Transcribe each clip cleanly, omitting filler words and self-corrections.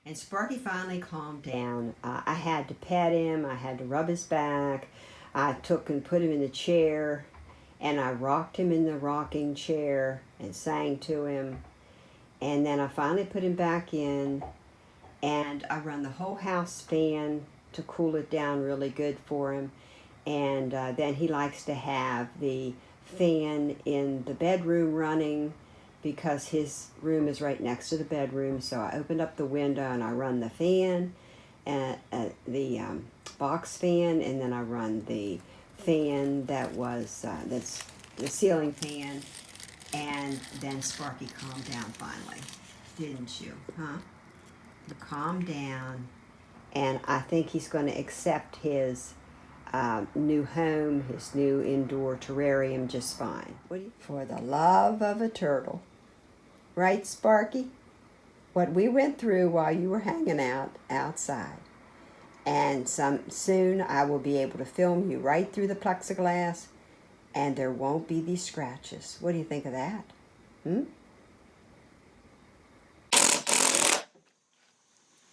And Sparky finally calmed down. I had to pet him. I had to rub his back. I took and put him in the chair, and I rocked him in the rocking chair and sang to him. And then I finally put him back in, and I run the whole house fan to cool it down really good for him. And then he likes to have the fan in the bedroom running because his room is right next to the bedroom. So I opened up the window and I run the fan, and the box fan, and then I run the fan that's the ceiling fan. And then Sparky calmed down finally, didn't you? Huh? You calmed down, and I think he's going to accept his new home, his new indoor terrarium just fine. For the love of a turtle. Right, Sparky? What we went through while you were hanging out outside. And soon I will be able to film you right through the plexiglass, and there won't be these scratches. What do you think of that?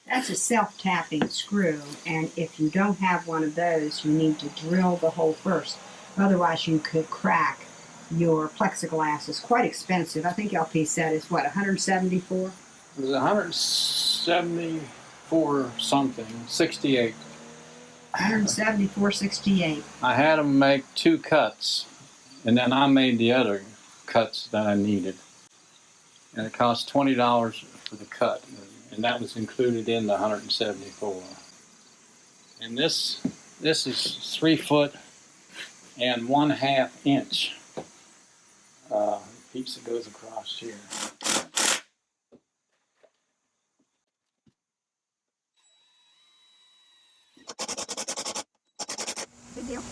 That's a self-tapping screw, and if you don't have one of those, you need to drill the hole first. Otherwise, you could crack your plexiglass. It's quite expensive. I think LP said it's what, $174? It was 174 something, 68. 174.68. I had them make 2 cuts, and then I made the other cuts that I needed. And it cost $20 for the cut, and that was included in the 174. And this is 3 foot and 1/2 inch piece that goes across here. Big deal.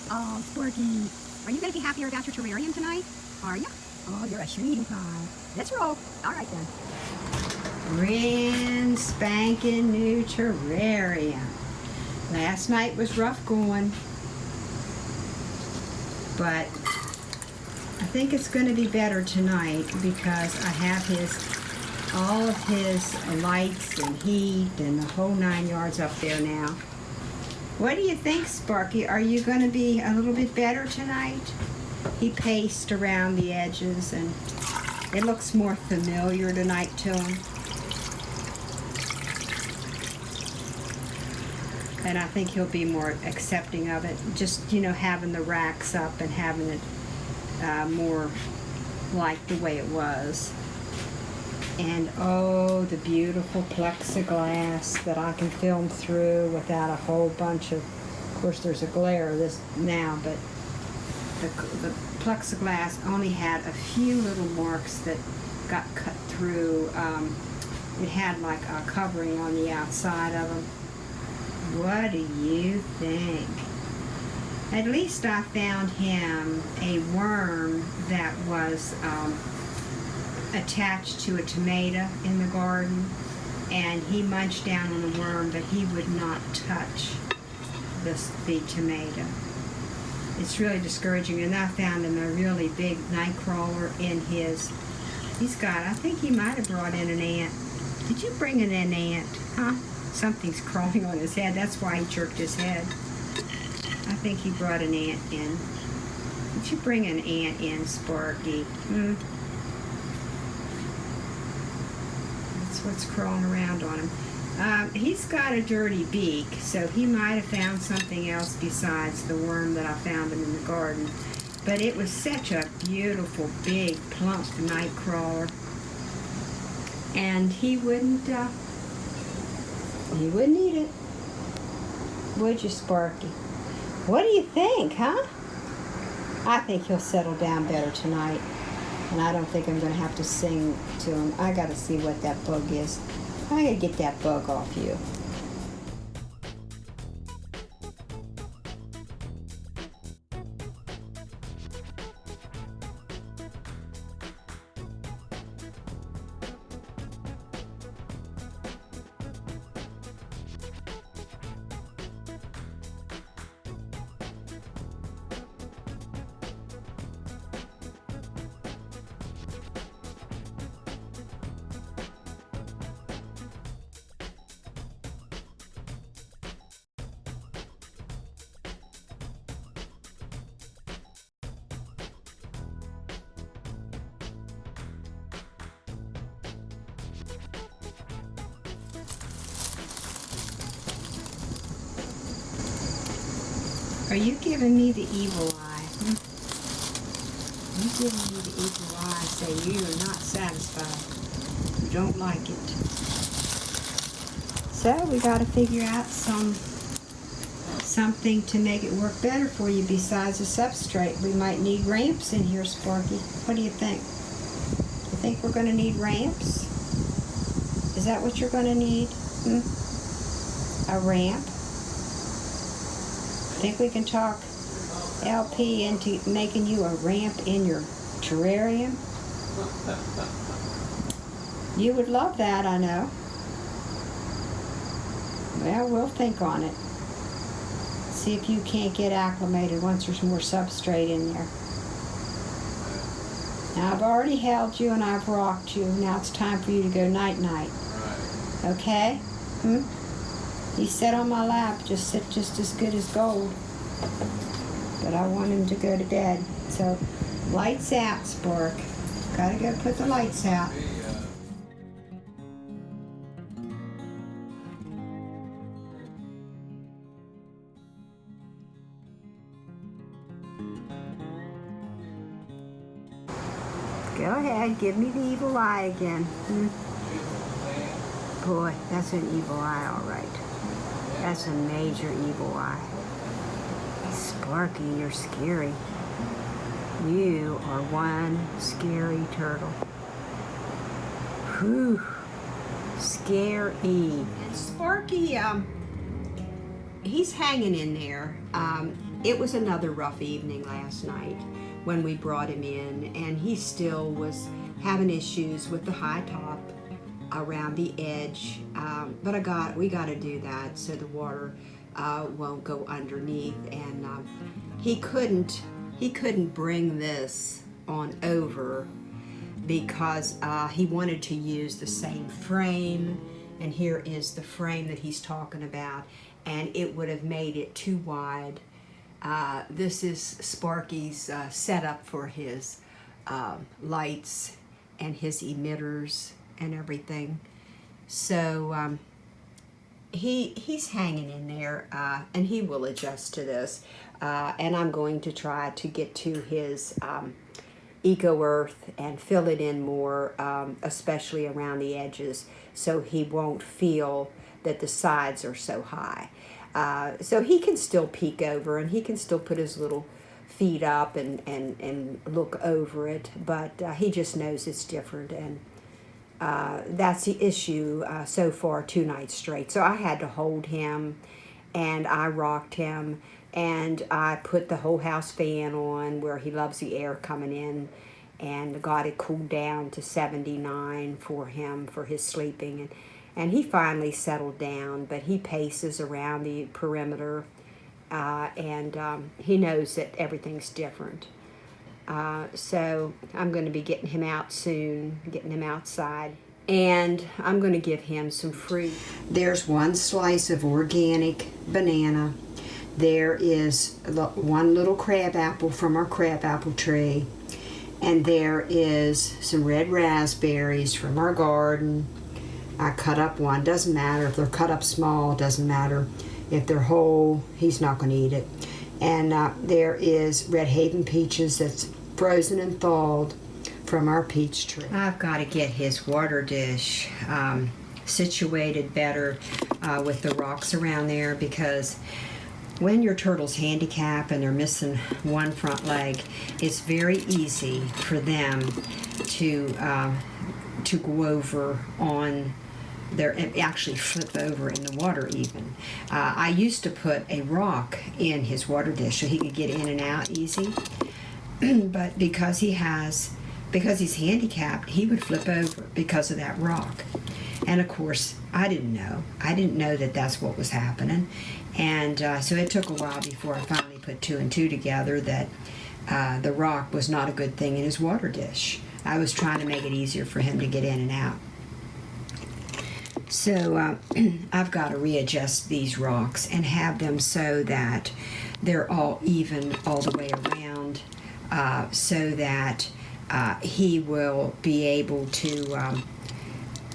Oh, Sparky, are you going to be happier about your terrarium tonight? Are you? Oh, you're a sweetie pie. Let's roll. All right, then. Brand spanking new terrarium. Last night was rough going, but I think it's going to be better tonight because I have all of his lights and heat and the whole 9 yards up there now. What do you think, Sparky? Are you going to be a little bit better tonight? He paced around the edges, and it looks more familiar tonight to him. And I think he'll be more accepting of it. Just, having the racks up and having it more like the way it was. And oh, the beautiful plexiglass that I can film through without a whole bunch of course there's a glare of this now, but the plexiglass only had a few little marks that got cut through. It had like a covering on the outside of them. What do you think? At least I found him a worm that was attached to a tomato in the garden, and he munched down on the worm, but he would not touch the tomato. It's really discouraging. And I found him a really big night crawler in his. He's got, I think he might have brought in an ant. Did you bring in an ant? Huh? Something's crawling on his head. That's why he jerked his head. I think he brought an ant in. Did you bring an ant in, Sparky? That's what's crawling around on him. He's got a dirty beak, so he might have found something else besides the worm that I found him in the garden. But it was such a beautiful, big, plump night crawler. And he wouldn't eat it. Would you, Sparky? What do you think, huh? I think he'll settle down better tonight. And I don't think I'm going to have to sing to him. I got to see what that bug is. I got to get that bug off you. Are you giving me the evil eye? You giving me the evil eye, say you are not satisfied. You don't like it. So we got to figure out something to make it work better for you besides a substrate. We might need ramps in here, Sparky. What do you think? You think we're going to need ramps? Is that what you're going to need? A ramp? Think we can talk LP into making you a ramp in your terrarium? You would love that, I know. Well, we'll think on it. See if you can't get acclimated once there's more substrate in there. Now, I've already held you and I've rocked you. Now it's time for you to go night-night. Right. Okay? He sat on my lap, just as good as gold. But I want him to go to bed. So, lights out, Spark. Gotta go put the lights out. Go ahead, give me the evil eye again. Boy, that's an evil eye, all right. That's a major evil eye. Sparky, you're scary. You are one scary turtle. Whew. Scary. Sparky, he's hanging in there. It was another rough evening last night when we brought him in, and he still was having issues with the high top around the edge. But we got to do that so the water won't go underneath. And he couldn't bring this on over because he wanted to use the same frame. And here is the frame that he's talking about, and it would have made it too wide. This is Sparky's setup for his lights and his emitters and everything. So he's hanging in there, and he will adjust to this. And I'm going to try to get to his Eco Earth and fill it in more, especially around the edges, so he won't feel that the sides are so high. So he can still peek over, and he can still put his little feet up and look over it, but he just knows it's different, and that's the issue so far 2 nights straight. So I had to hold him, and I rocked him, and I put the whole house fan on where he loves the air coming in, and got it cooled down to 79 for him for his sleeping, and he finally settled down, but he paces around the perimeter, and he knows that everything's different. So I'm going to be getting him out soon, getting him outside, and I'm going to give him some fruit. There's one slice of organic banana. There is one little crab apple from our crab apple tree, and there is some red raspberries from our garden. I cut up one. Doesn't matter if they're cut up small, doesn't matter if they're whole, he's not going to eat it. And there is Red Haven peaches that's frozen and thawed from our peach tree. I've got to get his water dish situated better with the rocks around there, because when your turtle's handicapped and they're missing one front leg, it's very easy for them to go over on their, actually flip over in the water even. I used to put a rock in his water dish so he could get in and out easy, but because he's handicapped, he would flip over because of that rock. And of course, I didn't know that that's what was happening. And so it took a while before I finally put 2 and 2 together that the rock was not a good thing in his water dish. I was trying to make it easier for him to get in and out. So I've got to readjust these rocks and have them so that they're all even all the way around, so that he will be able to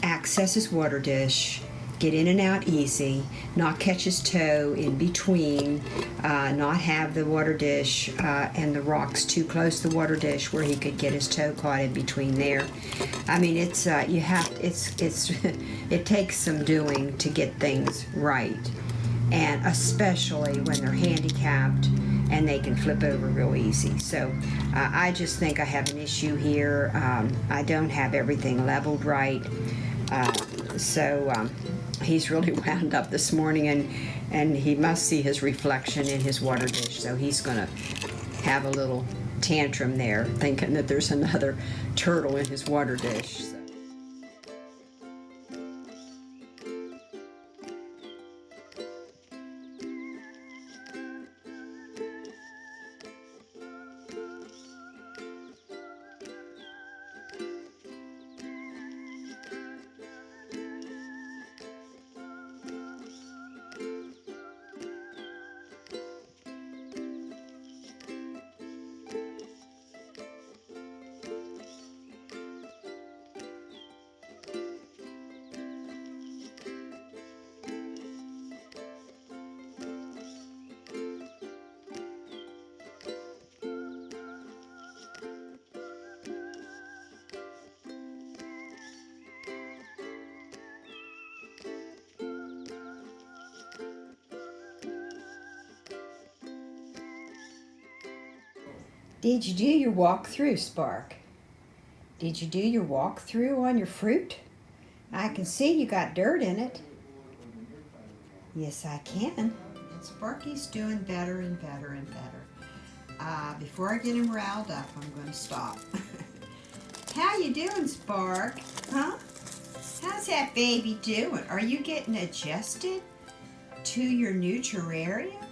access his water dish get in and out easy, not catch his toe in between, not have the water dish and the rocks too close to the water dish where he could get his toe caught in between there. I mean, it's it takes some doing to get things right, and especially when they're handicapped and they can flip over real easy. So I just think I have an issue here. I don't have everything leveled right. So he's really wound up this morning, and he must see his reflection in his water dish. So he's going to have a little tantrum there, thinking that there's another turtle in his water dish. So. Did you do your walkthrough, Spark? Did you do your walkthrough on your fruit? I can see you got dirt in it. Yes, I can. And Sparky's doing better and better and better. Before I get him riled up, I'm going to stop. How you doing, Spark? Huh? How's that baby doing? Are you getting adjusted to your new terrarium?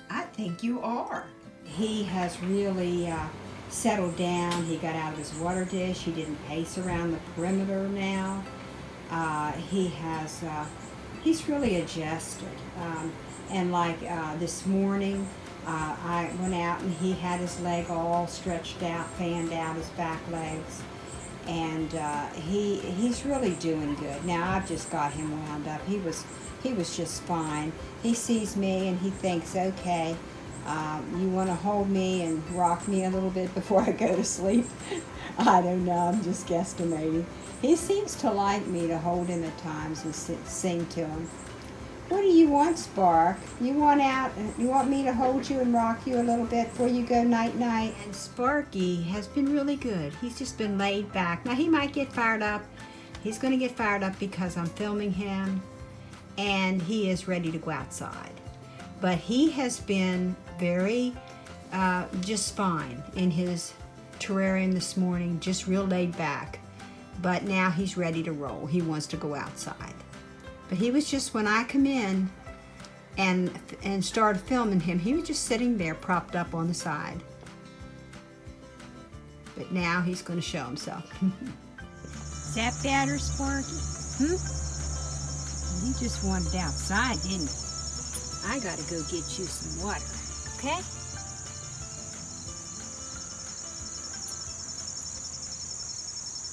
I think you are. He has really settled down. He got out of his water dish. He didn't pace around the perimeter now. He's really adjusted. And like this morning, I went out and he had his leg all stretched out, fanned out, his back legs. And he's really doing good. Now I've just got him wound up. He was just fine. He sees me and he thinks, okay, you want to hold me and rock me a little bit before I go to sleep? I don't know. I'm just guesstimating. He seems to like me to hold him at times and sing to him. What do you want, Spark? You want out? You want me to hold you and rock you a little bit before you go night-night? And Sparky has been really good. He's just been laid back. Now he might get fired up. He's going to get fired up because I'm filming him, and he is ready to go outside. But he has been very just fine in his terrarium this morning, just real laid back. But now he's ready to roll. He wants to go outside. But he was just, when I come in and started filming him, he was just sitting there propped up on the side. But now he's going to show himself. Is that better, Sparky? You just wanted outside, didn't you? I got to go get you some water, okay?